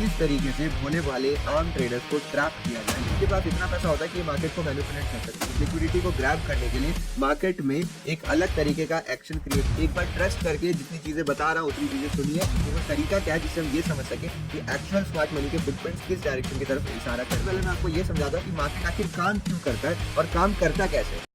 किस तरीके से भोले भाले आम ट्रेडर्स को ट्रैप किया जाए। जिनके पास इतना पैसा होता है कि मार्केट को मैनिपुलेट कर सकते हैं। लिक्विडिटी को ग्रैब करने के लिए मार्केट में एक अलग तरीके का एक्शन क्रिएट, एक बार ट्रस्ट करके जितनी चीजें बता रहा हूँ उतनी चीजें सुनिए तो वो तरीका क्या है जिससे हम ये समझ सके कि एक्चुअल स्मार्ट मनी के फुटप्रिंट्स किस डायरेक्शन की तरफ इशारा कर। पहले मैं आपको ये समझाता हूँ कि मार्केट आखिर काम क्यों करता है और काम करता कैसे है।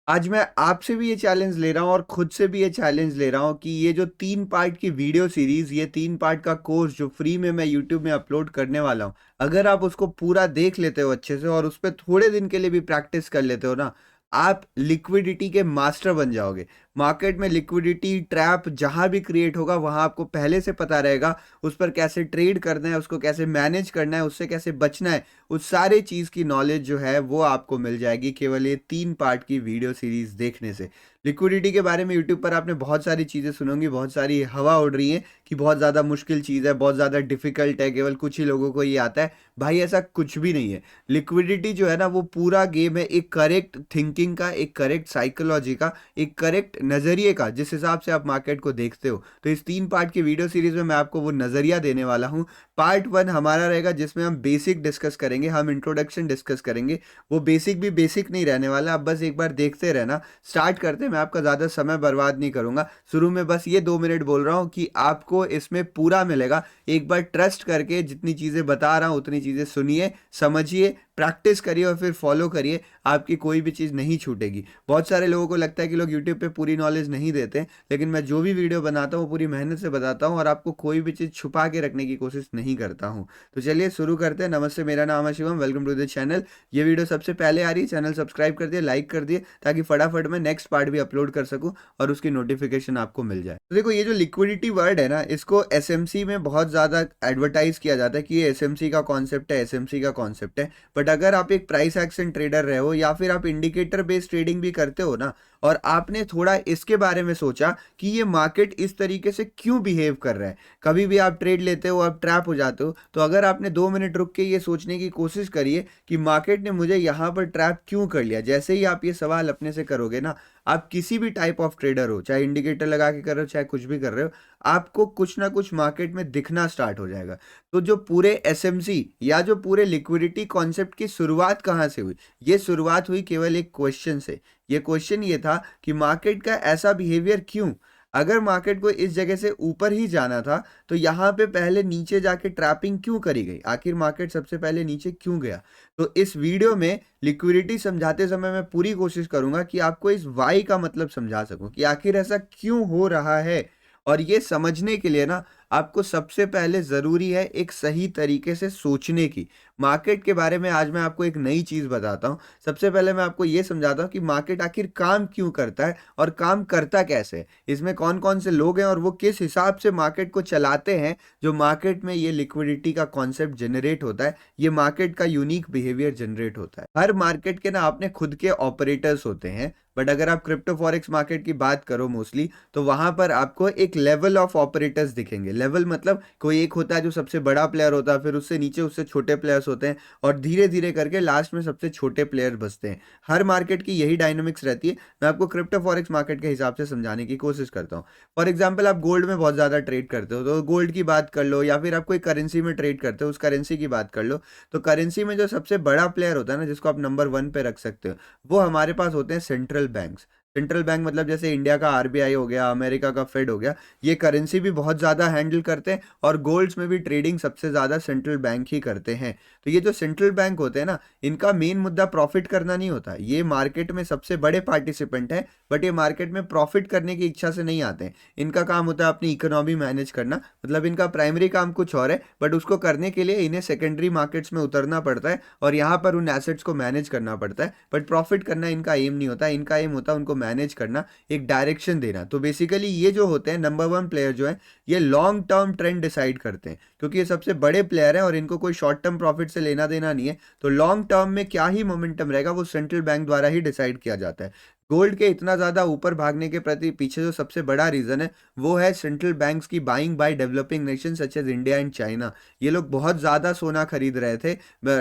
आज मैं आपसे भी ये चैलेंज ले रहा हूँ और खुद से भी ये चैलेंज ले रहा हूँ कि ये जो 3 पार्ट की वीडियो सीरीज़, ये 3 पार्ट का कोर्स जो फ्री में मैं यूट्यूब में अपलोड करने वाला हूँ, अगर आप उसको पूरा देख लेते हो अच्छे से और उस पे थोड़े दिन के लिए भी प्रैक्टिस कर लेते हो ना, आप लिक्विडिटी के मास्टर बन जाओगे। मार्केट में लिक्विडिटी ट्रैप जहाँ भी क्रिएट होगा, वहाँ आपको पहले से पता रहेगा, उस पर कैसे ट्रेड करना है, उसको कैसे मैनेज करना है, उससे कैसे बचना है, उस सारे चीज़ की नॉलेज जो है वो आपको मिल जाएगी केवल ये 3 पार्ट की वीडियो सीरीज़ देखने से। लिक्विडिटी के बारे में यूट्यूब पर आपने बहुत सारी चीज़ें सुनोगी, बहुत सारी हवा उड़ रही है कि बहुत ज़्यादा मुश्किल चीज़ है, बहुत ज़्यादा डिफ़िकल्ट है, केवल कुछ ही लोगों को ये आता है। भाई ऐसा कुछ भी नहीं है। लिक्विडिटी जो है ना वो पूरा गेम है एक करेक्ट थिंकिंग का, एक करेक्ट साइकोलॉजी का, एक करेक्ट नज़रिए का, जिस हिसाब से आप मार्केट को देखते हो। तो इस 3 पार्ट की वीडियो सीरीज़ में मैं आपको वो नज़रिया देने वाला हूँ। पार्ट 1 हमारा रहेगा जिसमें हम बेसिक डिस्कस करेंगे, हम इंट्रोडक्शन डिस्कस करेंगे। वो बेसिक भी बेसिक नहीं रहने वाला, आप बस एक बार देखते रहना। स्टार्ट करते हैं, मैं आपका ज़्यादा समय बर्बाद नहीं करूँगा। शुरू में बस ये 2 मिनट बोल रहा हूँ कि आपको इसमें पूरा मिलेगा। एक बार ट्रस्ट करके जितनी चीज़ें बता रहा हूँ उतनी चीज़ें सुनिए, समझिए, प्रैक्टिस करिए और फिर फॉलो करिए, आपकी कोई भी चीज़ नहीं छूटेगी। बहुत सारे लोगों को लगता है कि लोग यूट्यूब पे पूरी नॉलेज नहीं देते, लेकिन मैं जो भी वीडियो बनाता हूँ वो पूरी मेहनत से बताता हूँ और आपको कोई भी चीज़ छुपा के रखने की कोशिश नहीं करता हूँ। तो चलिए शुरू करते हैं। नमस्ते, मेरा नाम है Shivam, welcome to the channel. ये वीडियो सबसे पहले आ रही है, चैनल सब्सक्राइब कर दिए, लाइक कर दिए, ताकि फटाफट मैं नेक्स्ट पार्ट भी अपलोड कर सकूँ और उसकी नोटिफिकेशन आपको मिल जाए। तो देखो, ये जो लिक्विडिटी वर्ड है ना, इसको एसएमसी में बहुत ज़्यादा एडवर्टाइज किया जाता है कि ये एसएमसी का कॉन्सेप्ट है, एसएमसी का कॉन्सेप्ट है। बट अगर आप एक प्राइस एक्शन ट्रेडर रहे हो या फिर आप इंडिकेटर बेस्ड ट्रेडिंग भी करते हो ना, और आपने थोड़ा इसके बारे में सोचा कि ये मार्केट इस तरीके से क्यों बिहेव कर रहा है, कभी भी आप ट्रेड लेते हो, आप ट्रैप हो जाते हो, तो अगर आपने 2 मिनट रुक के ये सोचने की कोशिश करिए कि मार्केट ने मुझे यहाँ पर ट्रैप क्यों कर लिया, जैसे ही आप ये सवाल अपने से करोगे ना, आप किसी भी टाइप ऑफ ट्रेडर हो, चाहे इंडिकेटर लगा के कर रहे हो, चाहे कुछ भी कर रहे हो, आपको कुछ ना कुछ मार्केट में दिखना स्टार्ट हो जाएगा। तो जो पूरे एसएमसी या जो पूरे लिक्विडिटी कॉन्सेप्ट की शुरुआत कहाँ से हुई? ये शुरुआत हुई केवल एक क्वेश्चन से। ये क्वेश्चन ये था कि मार्केट का ऐसा बिहेवियर क्यों? अगर मार्केट को इस जगह से ऊपर ही जाना था, तो यहाँ पे पहले नीचे जाके ट्रैपिंग क्यों करी गई? आखिर मार्केट सबसे पहले नीचे क्यों गया? तो इस वीडियो में लिक्विडिटी समझाते समय मैं पूरी कोशिश करूंगा कि आपको इस वाई का मतलब समझा सकूं कि आखिर ऐसा क्यों हो रहा है। और ये समझने के लिए ना, आपको सबसे पहले ज़रूरी है एक सही तरीके से सोचने की। मार्केट के बारे में आज मैं आपको एक नई चीज़ बताता हूँ। सबसे पहले मैं आपको ये समझाता हूँ कि मार्केट आखिर काम क्यों करता है और काम करता कैसे है। इसमें कौन-कौन से लोग हैं और वो किस हिसाब से मार्केट को चलाते हैं, जो मार्केट में ये लिक्विडिटी का कॉन्सेप्ट जनरेट होता है, ये मार्केट का यूनिक बिहेवियर जनरेट होता है। हर मार्केट के ना अपने खुद के ऑपरेटर्स होते हैं, बट अगर आप क्रिप्टो फॉरेक्स मार्केट की बात करो मोस्टली, तो वहाँ पर आपको एक लेवल ऑफ ऑपरेटर्स दिखेंगे। लेवल मतलब कोई एक होता है जो सबसे बड़ा प्लेयर होता है, फिर उससे नीचे उससे छोटे प्लेयर्स होते हैं और धीरे-धीरे करके लास्ट में सबसे छोटे प्लेयर बचते हैं। हर मार्केट की यही डायनामिक्स रहती है। मैं आपको क्रिप्टो फॉरेक्स मार्केट के हिसाब से समझाने की कोशिश करता हूँ। फॉर एग्जाम्पल, आप गोल्ड में बहुत ज़्यादा ट्रेड करते हो, तो गोल्ड की बात कर लो, या फिर आप कोई करेंसी में ट्रेड करते हो, उस करेंसी की बात कर लो। तो करेंसी में जो सबसे बड़ा प्लेयर होता है ना, जिसको आप नंबर 1 पे रख सकते हो, वो हमारे पास होते हैं सेंट्रल बैंक्स। सेंट्रल बैंक मतलब जैसे इंडिया का आरबीआई हो गया, अमेरिका का फेड हो गया, ये करेंसी भी बहुत ज़्यादा हैंडल करते हैं और गोल्ड्स में भी ट्रेडिंग सबसे ज़्यादा सेंट्रल बैंक ही करते हैं। तो ये जो सेंट्रल बैंक होते हैं ना, इनका मेन मुद्दा प्रॉफिट करना नहीं होता। ये मार्केट में सबसे बड़े पार्टिसिपेंट हैं, बट ये मार्केट में प्रॉफिट करने की इच्छा से नहीं आते हैं। इनका काम होता है अपनी इकोनॉमी मैनेज करना, मतलब इनका प्राइमरी काम कुछ और है, बट उसको करने के लिए इन्हें सेकेंडरी मार्केट्स में उतरना पड़ता है और यहाँ पर उन एसेट्स को मैनेज करना पड़ता है। बट प्रॉफिट करना इनका एम नहीं होता, इनका एम होता है उनको मैनेज करना, एक डायरेक्शन देना। तो बेसिकली ये जो होते हैं नंबर 1 प्लेयर जो है, ये लॉन्ग टर्म ट्रेंड डिसाइड करते हैं, क्योंकि ये सबसे बड़े प्लेयर हैं और इनको कोई शॉर्ट टर्म प्रॉफिट से लेना देना नहीं है। तो लॉन्ग टर्म में क्या ही मोमेंटम रहेगा वो सेंट्रल बैंक द्वारा ही डिसाइड किया जाता है। गोल्ड के इतना ज़्यादा ऊपर भागने के प्रति पीछे जो सबसे बड़ा रीज़न है वो है सेंट्रल बैंक्स की buying by developing nation such as India and China. ये लोग बहुत ज़्यादा सोना खरीद रहे थे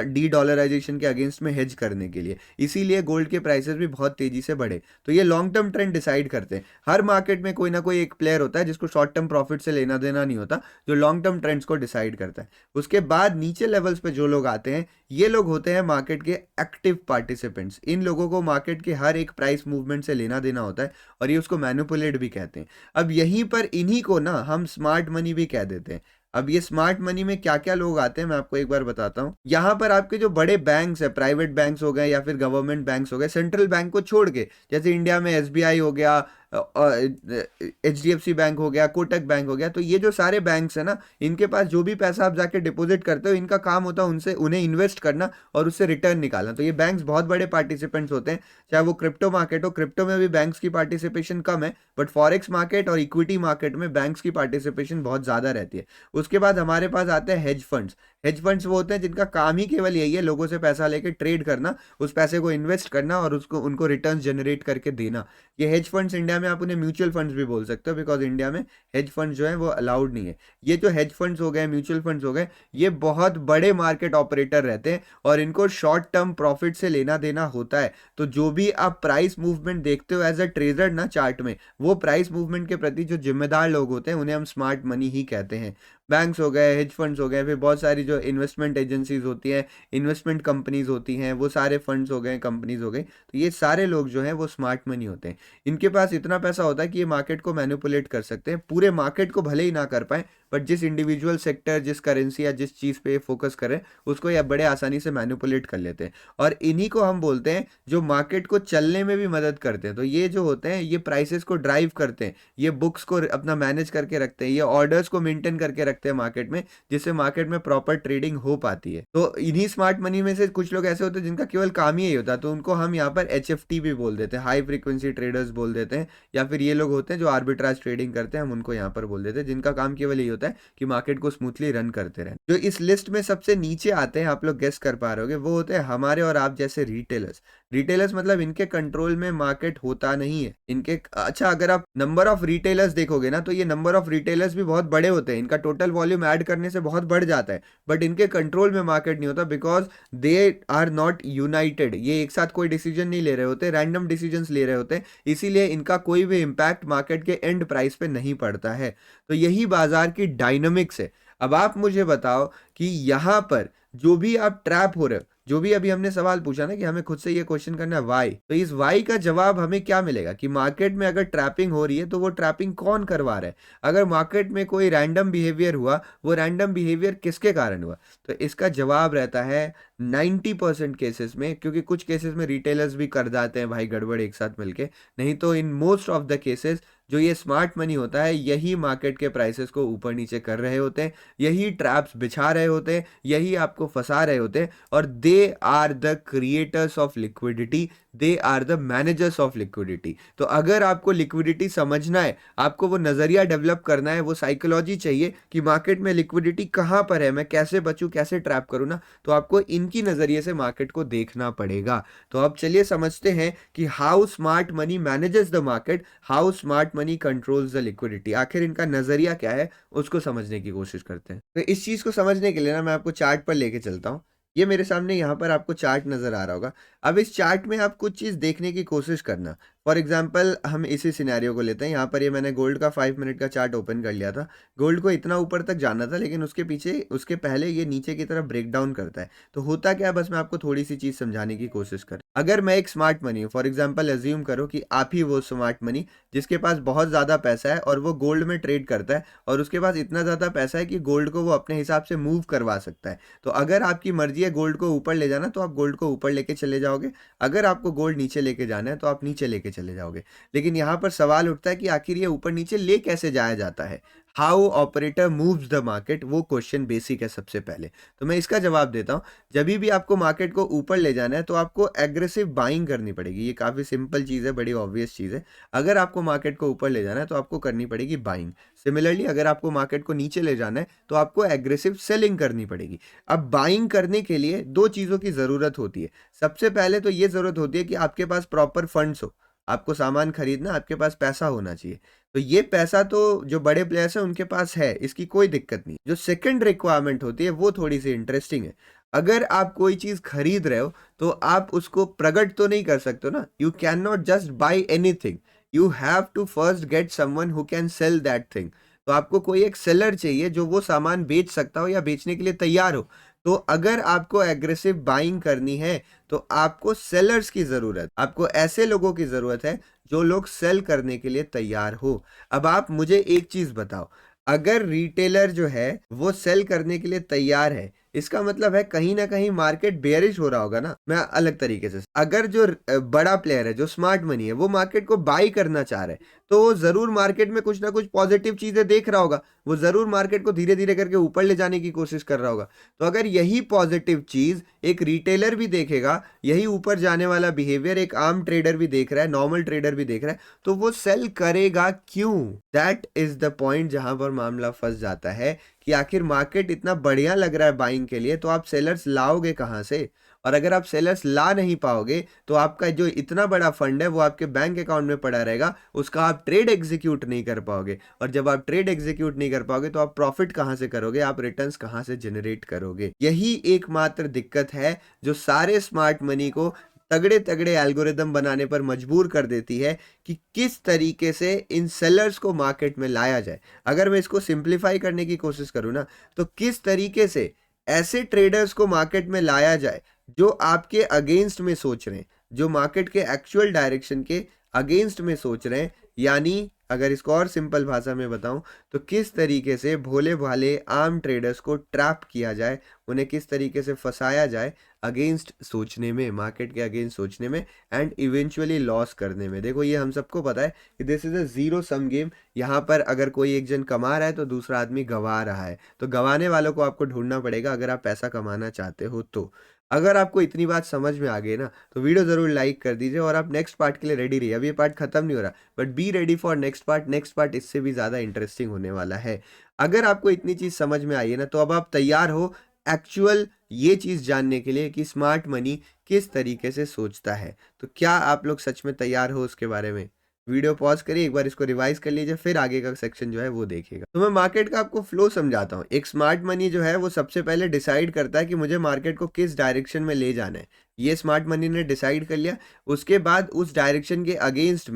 डी डॉलराइजेशन के अगेंस्ट में हेज करने के लिए, इसीलिए गोल्ड के प्राइसेस भी बहुत तेज़ी से बढ़े। तो ये लॉन्ग टर्म ट्रेंड डिसाइड करते हैं। हर मार्केट में कोई ना कोई एक प्लेयर होता है जिसको शॉर्ट टर्म प्रॉफिट से लेना देना नहीं होता, जो लॉन्ग टर्म ट्रेंड्स को डिसाइड करता है। उसके बाद नीचे लेवल्स पे जो लोग आते हैं ये लोग होते हैं मार्केट के एक्टिव पार्टिसिपेंट्स। इन लोगों को मार्केट के हर एक प्राइस मूवमेंट से लेना देना होता है और ये उसको मैनिपुलेट भी कहते हैं। अब यहीं पर इन्हीं को ना हम स्मार्ट मनी भी कह देते हैं। अब ये स्मार्ट मनी में क्या क्या लोग आते हैं मैं आपको एक बार बताता हूँ। यहाँ पर आपके जो बड़े बैंक्स है, प्राइवेट बैंक्स हो गए या फिर गवर्नमेंट बैंक्स हो गए, सेंट्रल बैंक को छोड़ के, जैसे इंडिया में एसबीआई हो गया, एचडीएफसी बैंक हो गया, कोटक बैंक हो गया, तो ये जो सारे बैंक्स है ना, इनके पास जो भी पैसा आप जाके डिपॉजिट करते हो, इनका काम होता है उनसे उन्हें इन्वेस्ट करना और उससे रिटर्न निकालना। तो ये बैंक्स बहुत बड़े पार्टिसिपेंट्स होते हैं। चाहे वो क्रिप्टो मार्केट हो, क्रिप्टो में भी बैंक्स की पार्टिसिपेशन कम है, बट फॉरेक्स मार्केट और इक्विटी मार्केट में बैंक्स की पार्टिसिपेशन बहुत ज़्यादा रहती है। उसके बाद हमारे पास आते हैं हेज फंड्स। हेज फंड्स वो होते हैं जिनका काम ही केवल यही है लोगों से पैसा लेके ट्रेड करना, उस पैसे को इन्वेस्ट करना और उसको उनको रिटर्न्स जनरेट करके देना। ये हेज फंड्स इंडिया में आप उन्हें म्यूचुअल फंड्स भी बोल सकते हो, बिकॉज इंडिया में हेज फंड्स जो है वो अलाउड नहीं है। ये जो हेज फंड्स हो गए, म्यूचुअल फंड्स हो गए, ये बहुत बड़े मार्केट ऑपरेटर रहते हैं और इनको शॉर्ट टर्म प्रॉफिट से लेना देना होता है। तो जो भी आप प्राइस मूवमेंट देखते हो एज अ ट्रेडर ना चार्ट में, वो प्राइस मूवमेंट के प्रति जो जिम्मेदार लोग होते हैं उन्हें हम स्मार्ट मनी ही कहते हैं। बैंक्स हो गए, हेज फंड्स हो गए, फिर बहुत सारी जो इन्वेस्टमेंट एजेंसीज होती हैं, इन्वेस्टमेंट कंपनीज होती हैं, वो सारे फंड्स हो गए, कंपनीज हो गई, तो ये सारे लोग जो हैं वो स्मार्ट मनी होते हैं। इनके पास इतना पैसा होता है कि ये मार्केट को मैनिपुलेट कर सकते हैं। पूरे मार्केट को भले ही ना कर पाए, बट जिस इंडिविजुअल सेक्टर, जिस करेंसी या जिस चीज़ पे फोकस करें उसको ये बड़े आसानी से मैनिपुलेट कर लेते हैं। और इन्हीं को हम बोलते हैं जो मार्केट को चलने में भी मदद करते हैं। तो ये जो होते हैं ये प्राइसेस को ड्राइव करते हैं, ये बुक्स को अपना मैनेज करके रखते हैं, ये ऑर्डर्स को मेंटेन करके रखते हैं मार्केट में, जिससे मार्केट में प्रॉपर ट्रेडिंग हो पाती है। तो इन्हीं स्मार्ट मनी में से कुछ लोग ऐसे होते हैं जिनका केवल काम ही यही होता है, तो उनको हम यहाँ पर HFT भी बोल देते हैं, हाई फ्रीक्वेंसी ट्रेडर्स बोल देते हैं। या फिर ये लोग होते हैं जो आर्बिट्राज ट्रेडिंग करते हैं, हम उनको यहाँ पर बोल देते हैं, जिनका काम केवल यही होता है कि मार्केट को स्मूथली रन करते रहें। जो इस लिस्ट में सबसे नीचे आते हैं, आप लोग गेस कर पा रहे होगे, वो होते हैं हमारे और आप जैसे रिटेलर्स। रिटेलर्स मतलब इनके कंट्रोल में मार्केट होता नहीं है। इनके अच्छा, अगर आप नंबर ऑफ रिटेलर्स देखोगे ना, तो ये नंबर ऑफ रिटेलर्स भी बहुत बड़े होते हैं, इनका टोटल वॉल्यूम ऐड करने से बहुत बढ़ जाता है, बट इनके कंट्रोल में मार्केट नहीं होता, because they are not united. ये एक साथ कोई डिसीजन नहीं ले रहे होते, रैंडम डिसीजंस ले रहे होते हैं, इसीलिए इनका कोई भी इम्पैक्ट मार्केट के एंड प्राइस पे नहीं पड़ता है। तो यही बाजार की डायनामिक्स है। अब आप मुझे बताओ कि यहाँ पर जो भी आप ट्रैप हो रहे हो, जो भी अभी हमने सवाल पूछा ना कि हमें खुद से ये क्वेश्चन करना है वाई, तो इस वाई का जवाब हमें क्या मिलेगा कि मार्केट में अगर ट्रैपिंग हो रही है तो वो ट्रैपिंग कौन करवा रहा है। अगर मार्केट में कोई रैंडम बिहेवियर हुआ, वो रैंडम बिहेवियर किसके कारण हुआ, तो इसका जवाब रहता है 90% केसेस में, क्योंकि कुछ केसेस में रिटेलर्स भी कर जाते हैं भाई गड़बड़ एक साथ मिलके, नहीं तो in most of the cases जो ये स्मार्ट मनी होता है यही मार्केट के प्राइसेस को ऊपर नीचे कर रहे होते हैं, यही ट्रैप्स बिछा रहे होते हैं, यही आपको फंसा रहे होते हैं। और they are the creators of liquidity, they are the managers of liquidity. तो अगर आपको लिक्विडिटी समझना है, आपको वो नज़रिया डेवलप करना है, वो साइकोलॉजी चाहिए कि मार्केट में लिक्विडिटी कहाँ पर है, मैं कैसे बचूँ, कैसे ट्रैप करूँ ना, तो आपको इनकी नज़रिए से मार्केट को देखना पड़ेगा। तो अब चलिए समझते हैं कि how smart money manages the market, how smart money controls the liquidity. आखिर इनका नज़रिया क्या है उसको समझने की कोशिश करते हैं। तो इस चीज़ को समझने के लिए ना मैं आपको चार्ट पर लेके चलता हूँ। ये मेरे सामने यहाँ पर आपको चार्ट नज़र आ रहा होगा। अब इस चार्ट में आप कुछ चीज़ देखने की कोशिश करना। फॉर एग्जाम्पल हम इसी सिनेरियो को लेते हैं। यहाँ पर ये मैंने गोल्ड का 5 मिनट का चार्ट ओपन कर लिया था। गोल्ड को इतना ऊपर तक जाना था, लेकिन उसके पीछे उसके पहले ये नीचे की तरफ ब्रेक डाउन करता है। तो होता क्या है, बस मैं आपको थोड़ी सी चीज़ समझाने की कोशिश कर। अगर मैं एक स्मार्ट मनी हूँ, फॉर एग्जाम्पल एज्यूम करो कि आप ही वो स्मार्ट मनी जिसके पास बहुत ज़्यादा पैसा है और वो गोल्ड में ट्रेड करता है, और उसके पास इतना ज़्यादा पैसा है कि गोल्ड को वो अपने हिसाब से मूव करवा सकता है। तो अगर आपकी मर्जी है गोल्ड को ऊपर ले जाना, तो आप गोल्ड को ऊपर लेके चले जाओगे। अगर आपको गोल्ड नीचे लेके जाना है तो आप नीचे लेके चले जाओगे। लेकिन यहाँ पर सवाल उठता है कि आखिर ये ऊपर नीचे ले कैसे जाया जाता है, how operator moves the market, वो क्वेश्चन बेसिक है सबसे पहले। तो मैं इसका जवाब देता हूँ। जब भी आपको मार्केट को ऊपर ले जाना है तो आपको एग्रेसिव बाइंग करनी पड़ेगी। ये काफ़ी सिंपल चीज़ है, बड़ी ऑब्वियस चीज़ है। अगर आपको मार्केट को ऊपर ले जाना है तो आपको करनी पड़ेगी बाइंग। सिमिलरली अगर आपको मार्केट को नीचे ले जाना है तो आपको एग्रेसिव सेलिंग करनी पड़ेगी। अब बाइंग करने के लिए दो चीज़ों की ज़रूरत होती है। सबसे पहले तो ये ज़रूरत होती है कि आपके पास प्रॉपर फंड्स हो। आपको सामान खरीदना, आपके पास पैसा होना चाहिए। तो ये पैसा तो जो बड़े प्लेयर्स हैं उनके पास है, इसकी कोई दिक्कत नहीं। जो सेकंड रिक्वायरमेंट होती है वो थोड़ी सी इंटरेस्टिंग है। अगर आप कोई चीज खरीद रहे हो तो आप उसको प्रकट तो नहीं कर सकते ना। You can not just buy anything, you have to first get someone who can sell that thing. तो आपको कोई एक सेलर चाहिए जो वो सामान बेच सकता हो या बेचने के लिए तैयार हो। तो अगर आपको एग्रेसिव बाइंग करनी है तो आपको सेलर्स की जरूरत, आपको ऐसे लोगों की जरूरत है जो लोग सेल करने के लिए तैयार हो। अब आप मुझे एक चीज बताओ, अगर रिटेलर जो है वो सेल करने के लिए तैयार है, इसका मतलब है कहीं ना कहीं मार्केट बेयरिश हो रहा होगा ना। मैं अलग तरीके से, अगर जो बड़ा प्लेयर है, जो स्मार्ट मनी है, वो मार्केट को बाई करना चाह रहा है तो वो जरूर मार्केट में कुछ ना कुछ पॉजिटिव चीजें देख रहा होगा। वो जरूर मार्केट को धीरे धीरे करके ऊपर ले जाने की कोशिश कर रहा होगा। तो अगर यही पॉजिटिव चीज एक रिटेलर भी देखेगा, यही ऊपर जाने वाला बिहेवियर एक आम ट्रेडर भी देख रहा है, नॉर्मल ट्रेडर भी देख रहा है, तो वो सेल करेगा क्यों? दैट इज द पॉइंट जहां पर मामला फंस जाता है कि आखिर मार्केट इतना बढ़िया लग रहा है बाइंग के लिए, तो आप सेलर्स लाओगे कहां से? और अगर आप सेलर्स ला नहीं पाओगे तो आपका जो इतना बड़ा फंड है वो आपके बैंक अकाउंट में पड़ा रहेगा, उसका आप ट्रेड एग्जीक्यूट नहीं कर पाओगे। और जब आप ट्रेड एग्जीक्यूट नहीं कर पाओगे तो आप प्रॉफिट कहां से करोगे, आप रिटर्न्स कहां से जनरेट करोगे? यही एकमात्र दिक्कत है जो सारे स्मार्ट मनी को तगड़े तगड़े एल्गोरिदम बनाने पर मजबूर कर देती है कि किस तरीके से इन सेलर्स को मार्केट में लाया जाए। अगर मैं इसको सिंप्लीफाई करने की कोशिश करूं ना, तो किस तरीके से ऐसे ट्रेडर्स को मार्केट में लाया जाए जो आपके अगेंस्ट में सोच रहे हैं, जो मार्केट के एक्चुअल डायरेक्शन के अगेंस्ट में सोच रहे हैं। यानी अगर इसको और सिंपल भाषा में बताऊं तो किस तरीके से भोले भाले आम ट्रेडर्स को ट्रैप किया जाए, उन्हें किस तरीके से फंसाया जाए अगेंस्ट सोचने में, मार्केट के अगेंस्ट सोचने में, एंड इवेंचुअली लॉस करने में। देखो ये हम सबको पता है कि this is a zero sum game. यहाँ पर अगर कोई एक जन कमा रहा है तो दूसरा आदमी गंवा रहा है, तो गंवाने वालों को आपको ढूंढना पड़ेगा अगर आप पैसा कमाना चाहते हो तो। अगर आपको इतनी बात समझ में आ गई ना तो वीडियो जरूर लाइक कर दीजिए और आप नेक्स्ट पार्ट के लिए रेडी रहिए। अब ये पार्ट खत्म नहीं हो रहा, but be ready for next part. Next part इससे भी ज़्यादा इंटरेस्टिंग होने वाला है। अगर आपको इतनी चीज़ समझ में आई है ना तो अब आप तैयार हो एक्चुअल ये चीज़ जानने के लिए कि स्मार्ट मनी किस तरीके से सोचता है। तो क्या आप लोग सच में तैयार हो उसके बारे में? वीडियो पॉज करिए, एक बार इसको रिवाइज कर लीजिए, फिर आगे का सेक्शन जो है वो देखिएगा। तो मैं मार्केट का आपको फ्लो समझाता हूँ। एक स्मार्ट मनी जो है वो सबसे पहले डिसाइड करता है कि मुझे मार्केट को किस डायरेक्शन में ले जाना है। ये स्मार्ट मनी ने डिसाइड कर लिया। उसके बाद उस डायरेक्शन के अगेंस्ट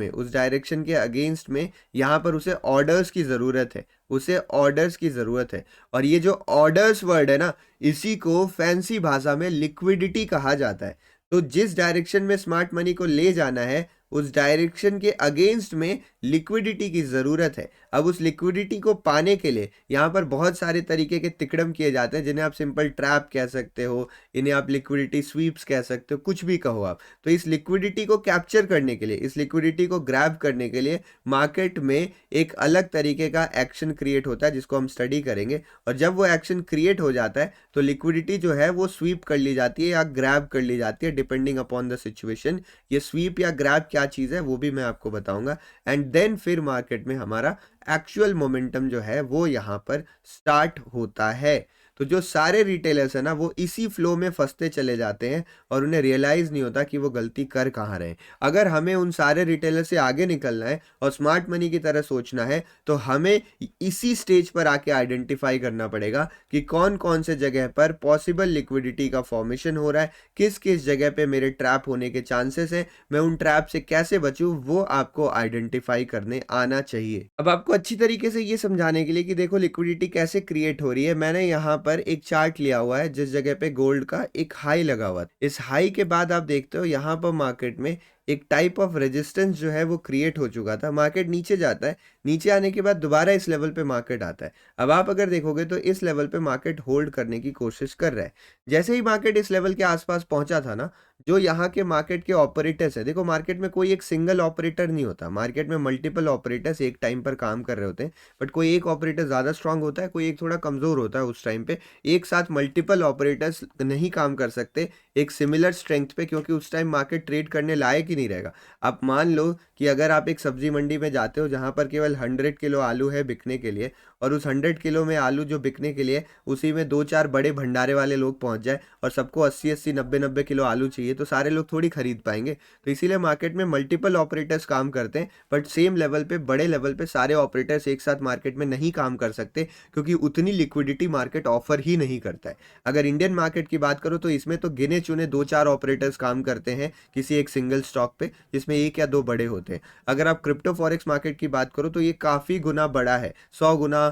में, यहाँ पर उसे ऑर्डर्स की ज़रूरत है, उसे ऑर्डर्स की ज़रूरत है। और ये जो ऑर्डर्स वर्ड है ना, इसी को फैंसी भाषा में लिक्विडिटी कहा जाता है। तो जिस डायरेक्शन में स्मार्ट मनी को ले जाना है उस डायरेक्शन के अगेंस्ट में लिक्विडिटी की ज़रूरत है। अब उस लिक्विडिटी को पाने के लिए यहाँ पर बहुत सारे तरीके के तिकड़म किए जाते हैं, जिन्हें आप सिंपल ट्रैप कह सकते हो, इन्हें आप लिक्विडिटी स्वीप्स कह सकते हो, कुछ भी कहो आप। तो इस लिक्विडिटी को कैप्चर करने के लिए, इस लिक्विडिटी को ग्रैब करने के लिए मार्केट में एक अलग तरीके का एक्शन क्रिएट होता है जिसको हम स्टडी करेंगे। और जब वो एक्शन क्रिएट हो जाता है तो लिक्विडिटी जो है वो स्वीप कर ली जाती है या ग्रैब कर ली जाती है, डिपेंडिंग अपॉन द सिचुएशन। ये स्वीप या ग्रैब क्या चीज़ है वो भी मैं आपको बताऊंगा। एंड देन फिर मार्केट में हमारा एक्चुअल मोमेंटम जो है वो यहाँ पर स्टार्ट होता है। तो जो सारे रिटेलर्स हैं ना वो इसी फ्लो में फंसते चले जाते हैं और उन्हें रियलाइज़ नहीं होता कि वो गलती कर कहाँ रहे हैं। अगर हमें उन सारे रिटेलर से आगे निकलना है और स्मार्ट मनी की तरह सोचना है तो हमें इसी स्टेज पर आके आइडेंटिफाई करना पड़ेगा कि कौन कौन से जगह पर पॉसिबल लिक्विडिटी का फॉर्मेशन हो रहा है, किस किस जगह पे मेरे ट्रैप होने के चांसेस हैं, मैं उन ट्रैप से कैसे बचूं, वो आपको आइडेंटिफाई करने आना चाहिए। अब आपको अच्छी तरीके से ये समझाने के लिए कि देखो लिक्विडिटी कैसे क्रिएट हो रही है, मैंने यहाँ पर एक चार्ट लिया हुआ है जिस जगह पे गोल्ड का एक हाई लगा हुआ है। इस हाई के बाद आप देखते हो यहाँ पर मार्केट में एक टाइप ऑफ रेजिस्टेंस जो है वो क्रिएट हो चुका था। मार्केट नीचे जाता है, नीचे आने के बाद दोबारा इस लेवल पे मार्केट आता है। अब आप अगर देखोगे तो इस लेवल पे मार्केट होल्ड करने की कोशिश कर रहा है। जैसे ही मार्केट इस लेवल के आसपास पहुंचा था ना, जो यहाँ के मार्केट के ऑपरेटर्स है, देखो मार्केट में कोई एक सिंगल ऑपरेटर नहीं होता, मार्केट में मल्टीपल ऑपरेटर्स एक टाइम पर काम कर रहे होते हैं। बट कोई एक ऑपरेटर ज़्यादा स्ट्रांग होता है, कोई एक थोड़ा कमज़ोर होता है। उस टाइम पे एक साथ मल्टीपल ऑपरेटर्स नहीं काम कर सकते एक सिमिलर स्ट्रेंथ पे, क्योंकि उस टाइम मार्केट ट्रेड करने लायक ही नहीं रहेगा। आप मान लो कि अगर आप एक सब्जी मंडी में जाते हो जहाँ पर केवल 100 किलो आलू है बिकने के लिए और उस 100 किलो में आलू जो बिकने के लिए उसी में 2-4 बड़े भंडारे वाले लोग पहुंच जाए और सबको 80-80 90-90 किलो आलू चाहिए, तो सारे लोग थोड़ी खरीद पाएंगे। तो इसीलिए मार्केट में मल्टीपल ऑपरेटर्स काम करते हैं, बट सेम लेवल पे, बड़े लेवल पे सारे ऑपरेटर्स एक साथ मार्केट में नहीं काम कर सकते, क्योंकि उतनी लिक्विडिटी मार्केट ऑफर ही नहीं करता है। अगर इंडियन मार्केट की बात करो तो इसमें तो गिने चुने 2-4 ऑपरेटर्स काम करते हैं किसी एक सिंगल स्टॉक पे, जिसमें 1 या 2 बड़े होते हैं। अगर आप क्रिप्टो फॉरेक्स मार्केट की बात करो तो ये काफ़ी गुना बड़ा है, 100 गुना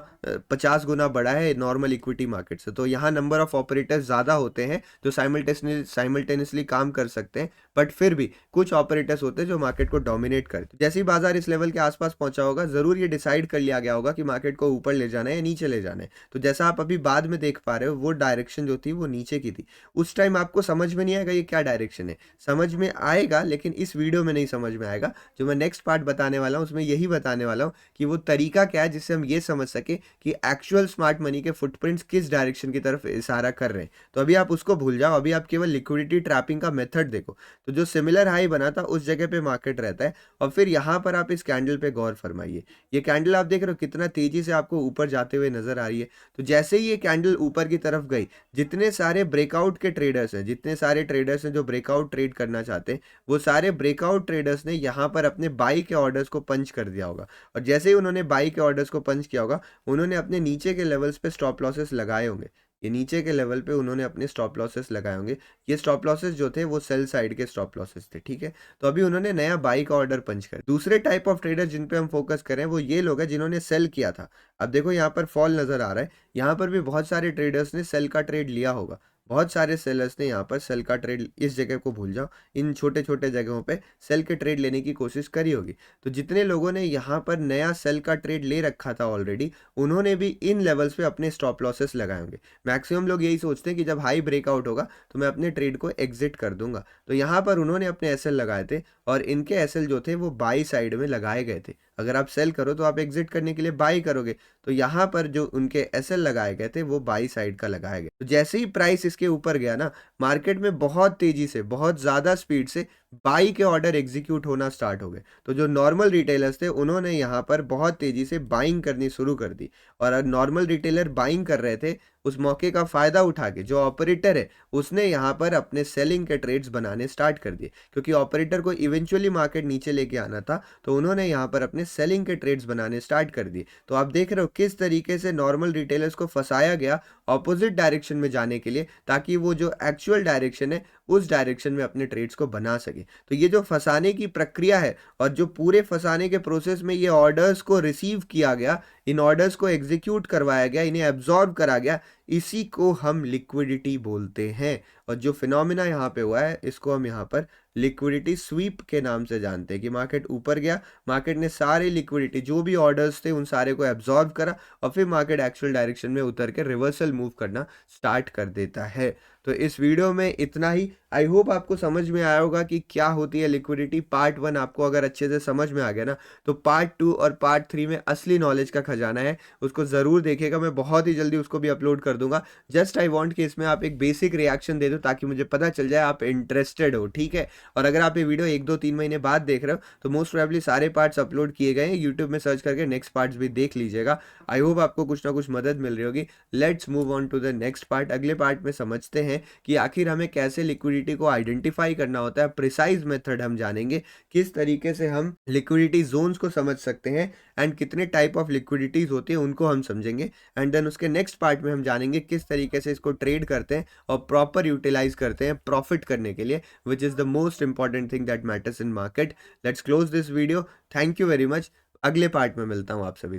50 गुना बड़ा है नॉर्मल इक्विटी मार्केट से। तो यहाँ नंबर ऑफ ऑपरेटर्स ज़्यादा होते हैं जो साइमल्टेनियसली काम कर सकते हैं, बट फिर भी कुछ ऑपरेटर्स होते हैं जो मार्केट को डोमिनेट करते हैं। जैसे ही बाजार इस लेवल के आसपास पहुंचा होगा, जरूर ये डिसाइड कर लिया गया होगा कि मार्केट को ऊपर ले जाना है या नीचे ले जाना है। तो जैसा आप अभी बाद में देख पा रहे हो, वो डायरेक्शन जो थी वो नीचे की थी। उस टाइम आपको समझ में नहीं आएगा ये क्या डायरेक्शन है, समझ में आएगा लेकिन इस वीडियो में नहीं समझ में आएगा। जो मैं नेक्स्ट पार्ट बताने वाला हूँ उसमें यही बताने वाला हूँ कि वो तरीका क्या है जिससे हम ये समझ सके कि एक्चुअल स्मार्ट मनी के फुटप्रिंट्स किस डायरेक्शन की तरफ इशारा कर रहे हैं। तो अभी आप उसको भूल जाओ, अभी आप केवल लिक्विडिटी ट्रैपिंग का मेथड देखो। तो जो सिमिलर हाई बना था उस जगह पे मार्केट रहता है, और फिर यहाँ पर आप इस कैंडल पे गौर फरमाइए। ये कैंडल आप देख रहे हो कितना तेजी से आपको ऊपर जाते हुए नजर आ रही है। तो जैसे ही ये कैंडल ऊपर की तरफ गई, जितने सारे ब्रेकआउट के ट्रेडर्स हैं, जितने सारे ट्रेडर्स हैं जो ब्रेकआउट ट्रेड करना चाहते हैं, वो सारे ब्रेकआउट ट्रेडर्स ने यहाँ पर अपने बाई के ऑर्डर्स को पंच कर दिया होगा। और जैसे ही उन्होंने बाई के ऑर्डर्स को पंच किया होगा, उन्होंने अपने नीचे के लेवल्स पे स्टॉप लॉसेस लगाए होंगे। ये नीचे के लेवल पे उन्होंने अपने स्टॉप लॉसेस लगाए होंगे। ये स्टॉप लॉसेस जो थे वो सेल साइड के स्टॉप लॉसेस थे, ठीक है। तो अभी उन्होंने नया बाई का ऑर्डर पंच कर। दूसरे टाइप ऑफ ट्रेडर जिन पे हम फोकस करें वो ये लोग हैं जिन्होंने सेल किया था। अब देखो यहाँ पर फॉल नजर आ रहा है, यहाँ पर भी बहुत सारे ट्रेडर्स ने सेल का ट्रेड लिया होगा। बहुत सारे सेलर्स ने यहाँ पर सेल का ट्रेड, इस जगह को भूल जाओ, इन छोटे छोटे जगहों पे सेल के ट्रेड लेने की कोशिश करी होगी। तो जितने लोगों ने यहाँ पर नया सेल का ट्रेड ले रखा था ऑलरेडी, उन्होंने भी इन लेवल्स पे अपने स्टॉप लॉसेस लगाए होंगे। मैक्सिमम लोग यही सोचते हैं कि जब हाई ब्रेकआउट होगा तो मैं अपने ट्रेड को एग्जिट कर दूंगा। तो यहाँ पर उन्होंने अपने एसएल लगाए थे, और इनके एसएल जो थे वो बाई साइड में लगाए गए थे। अगर आप सेल करो तो आप एग्जिट करने के लिए बाई करोगे, तो यहाँ पर जो उनके एसएल लगाए गए थे वो बाई साइड का लगाए गए। तो जैसे ही प्राइस इसके ऊपर गया ना, मार्केट में बहुत तेजी से, बहुत ज्यादा स्पीड से बाई के ऑर्डर एग्जीक्यूट होना स्टार्ट हो गए। तो जो नॉर्मल रिटेलर्स थे उन्होंने यहाँ पर बहुत तेजी से बाइंग करनी शुरू कर दी, और नॉर्मल रिटेलर बाइंग कर रहे थे, उस मौके का फायदा उठा के जो ऑपरेटर है उसने यहाँ पर अपने सेलिंग के ट्रेड्स बनाने स्टार्ट कर दिए। क्योंकि ऑपरेटर को इवेंचुअली मार्केट नीचे लेके आना था, तो उन्होंने यहाँ पर अपने सेलिंग के ट्रेड्स बनाने स्टार्ट कर दिए। तो आप देख रहे हो किस तरीके से नॉर्मल रिटेलर्स को फंसाया गया ऑपोजिट डायरेक्शन में जाने के लिए, ताकि वो जो एक्चुअल डायरेक्शन है उस डायरेक्शन में अपने ट्रेड्स को बना सके। तो ये जो फंसाने की प्रक्रिया है, और जो पूरे फंसाने के प्रोसेस में ये ऑर्डर्स को रिसीव किया गया, इन ऑर्डर्स को एग्जीक्यूट करवाया गया, इन्हें एब्जॉर्ब करा गया, इसी को हम लिक्विडिटी बोलते हैं। और जो फिनोमिना यहाँ पे हुआ है इसको हम यहाँ पर लिक्विडिटी स्वीप के नाम से जानते हैं। कि मार्केट ऊपर गया, मार्केट ने सारे लिक्विडिटी जो भी ऑर्डर्स थे उन सारे को एब्जॉर्ब करा, और फिर मार्केट एक्चुअल डायरेक्शन में उतर के रिवर्सल मूव करना स्टार्ट कर देता है। तो इस वीडियो में इतना ही। आई होप आपको समझ में आया होगा कि क्या होती है लिक्विडिटी। पार्ट 1 आपको अगर अच्छे से समझ में आ गया ना, तो पार्ट 2 और पार्ट 3 में असली नॉलेज का खजाना है, उसको ज़रूर देखेगा। मैं बहुत ही जल्दी उसको भी अपलोड कर दूंगा। जस्ट आई वांट कि इसमें आप एक बेसिक रिएक्शन दे दो, ताकि मुझे पता चल जाए आप इंटरेस्टेड हो, ठीक है। और अगर आप ये वीडियो 1-2-3 महीने बाद देख रहे हो तो मोस्ट प्रोबेबली सारे पार्ट्स अपलोड किए गए हैं। यूट्यूब में सर्च करके नेक्स्ट पार्ट्स भी देख लीजिएगा। आई होप आपको कुछ ना कुछ मदद मिल रही होगी। Let's move on to the next part. अगले पार्ट में समझते हैं कि आखिर हमें कैसे लिक्विडिटी को आइडेंटिफाई करना होता है। प्रिसाइज मेथड हम जानेंगे, किस तरीके से हम लिक्विडिटी जोन्स को समझ सकते हैं, एंड कितने टाइप ऑफ लिक्विडिटीज होती है उनको हम समझेंगे। एंड देन उसके नेक्स्ट पार्ट में हम जानेंगे किस तरीके से इसको ट्रेड करते हैं और प्रॉपर यूटिलाइज करते हैं प्रॉफिट करने के लिए, which is the most important thing that matters in market. Let's close this video. Thank you very much. अगले पार्ट में मिलता हूँ आप सभी।